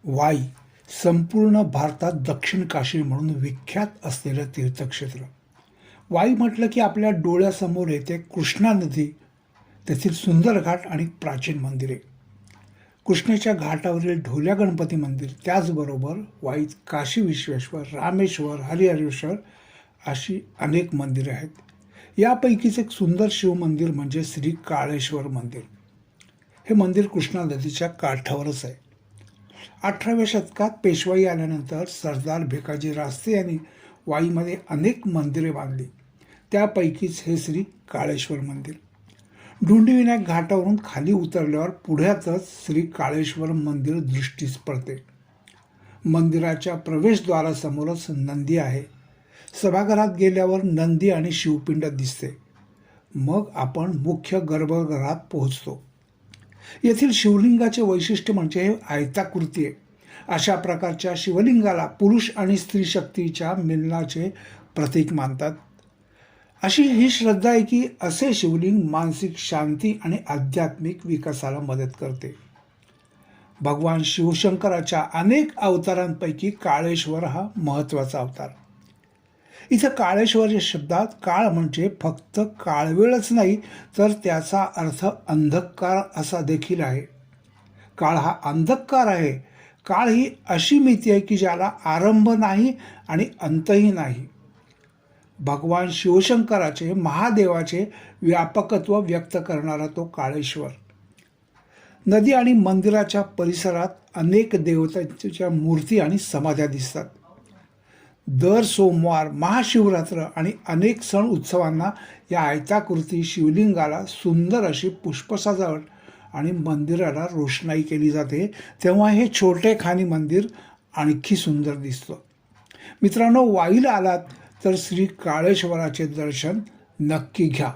वाई संपूर्ण भारतात दक्षिण काशी म्हणून विख्यात असलेलं तीर्थक्षेत्र. वाई म्हटलं की आपल्या डोळ्यासमोर येते कृष्णा नदी, तेथील सुंदर घाट आणि प्राचीन मंदिरे. कृष्णेच्या घाटावरील ढोल्या गणपती मंदिर, त्याचबरोबर वाईत काशी विश्वेश्वर, रामेश्वर, हरिहरेश्वर अशी अनेक मंदिरे आहेत. यापैकीच एक सुंदर शिवमंदिर म्हणजे श्री काळेश्वर मंदिर. हे मंदिर कृष्णा नदीच्या काठावरच आहे. 18व्या शतकात पेशवाई आल्यानंतर सरदार भिकाजी रास्ते यांनी वाईमध्ये अनेक मंदिरे बांधली. त्यापैकीच हे श्री काळेश्वर मंदिर. ढुंडीविनायक घाटावरून खाली उतरल्यावर पुढ्यातच श्री काळेश्वर मंदिर दृष्टीस पडते. मंदिराच्या प्रवेशद्वारासमोरच नंदी आहे. सभागृहात गेल्यावर नंदी आणि शिवपिंड दिसते. मग आपण मुख्य गर्भगृहात पोहोचतो. येथील शिवलिंगाचे वैशिष्ट्य म्हणजे हे आयताकृती आहे. अशा प्रकारच्या शिवलिंगाला पुरुष आणि स्त्री शक्तीच्या मिलनाचे प्रतीक मानतात. अशी ही श्रद्धा आहे की असे शिवलिंग मानसिक शांती आणि आध्यात्मिक विकासाला मदत करते. भगवान शिवशंकराच्या अनेक अवतारांपैकी काळेश्वर हा महत्त्वाचा अवतार. इथं काळेश्वर या शब्दात काळ म्हणजे फक्त काळवेळच नाही, तर त्याचा अर्थ अंधकार असा देखील आहे. काळ हा अंधकार आहे. काळ ही अशी मिती आहे की ज्याला आरंभ नाही आणि अंतही नाही. भगवान शिवशंकराचे, महादेवाचे व्यापकत्व व्यक्त करणारा तो काळेश्वर. नदी आणि मंदिराच्या परिसरात अनेक देवतांच्या मूर्ती आणि समाध्या दिसतात. दर सोमवार, महाशिवरात्र आणि अनेक सण उत्सवांना या आयताकृती शिवलिंगाला सुंदर अशी पुष्पसजावट आणि मंदिराला रोषणाई केली जाते. तेव्हा हे छोटेखानी मंदिर आणखी सुंदर दिसतं. मित्रांनो, वाईला आलात तर श्री काळेश्वराचे दर्शन नक्की घ्या.